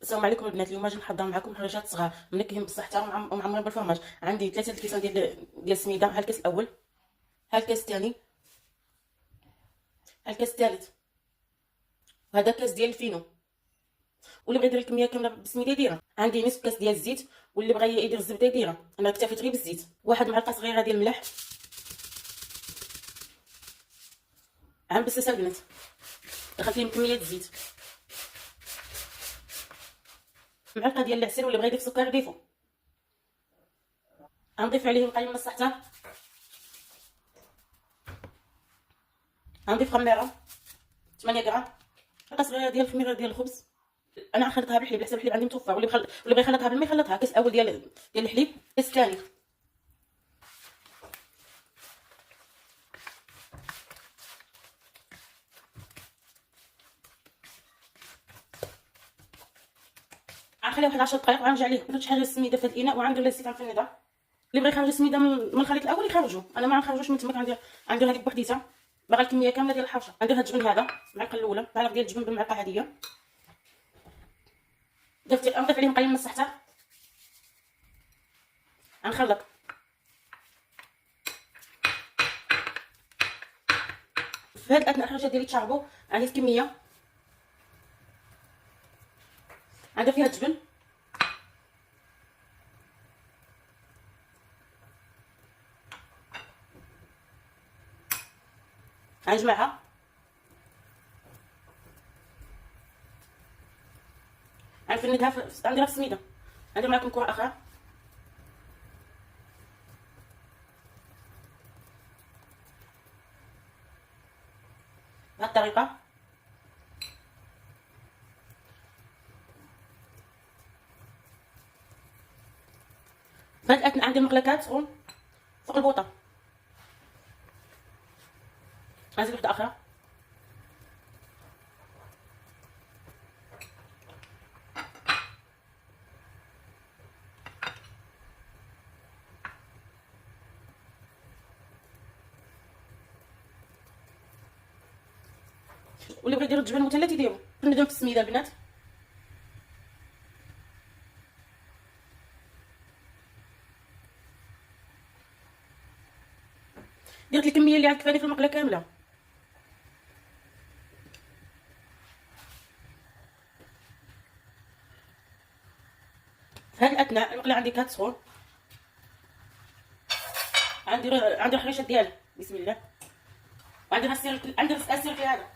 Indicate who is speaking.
Speaker 1: السلام عليكم البنات. اليوم اجي نحضر معكم حلويات صغار منكهين بصح حتى ومعمرين بالفرماج. عندي 3 الكيسان ديال السميده. ها الكاس الاول، ها الكاس الثاني، ها الكاس الثالث، وهذا الكاس ديال الفينو. واللي بغى يدير الكميه كامله بالسميده يديرها. عندي نصف كاس ديال الزيت، واللي بغى يدير الزبده يديرها. انا اكتفيت غير بالزيت. واحد معلقه صغيره ديال الملح. عم بساسه البنات دخلت لهم كميه الزيت. معلقه ديال العسل، واللي بغى يضيف سكر يضيفو. غنضيف عليه قليل من الصحته. غنضيف خميره 8 غرام. معلقه صغيره ديال الخميره ديال الخبز. انا غنخلطها بالحليب على حسب الحليب عندي متوفر، واللي بغى يخلطها بالماء يخلطها. كاس اول ديال الحليب، كاس ثاني. غنخليها واحد 10 دقائق وغنرجع ليه. درت شحال السميده في هذا الاناء وغندير لها الزيت غنفندها. اللي بغى يخرج السميده من الخليط الاول يخرجو. انا ما غنخرجوش من تما. غندير هذيك بوحديتها. باغا الكميه كامله ديال الحرشه. غندير هاد الجبن هذا المعلقه الاولى، معلقه ديال الجبن بالمعلقه عاديه. نضيف عليهم قليل من الصحته. غنخلط. في هاد الاثناء الحرشه ديالي تشربوا. عندي كميه غندير فيها الجبن. غنجمعها. غنفندها غنديرها في السميده. غندير معكم كره اخرى بهذه الطريقه. في هاد الاثناء عندي مقله سخون فوق البوطه. غنزيد وحده اخرى. واللي بغى يدير الجبن مثلث يديرو. نديرهم في السميده البنات. درت الكميه اللي غتكفاني في المقله كامله. في هاد الاثناء المقله عندي كتسخن. عندي الحريشه ديالها. بسم الله. وعندي السير في هذا.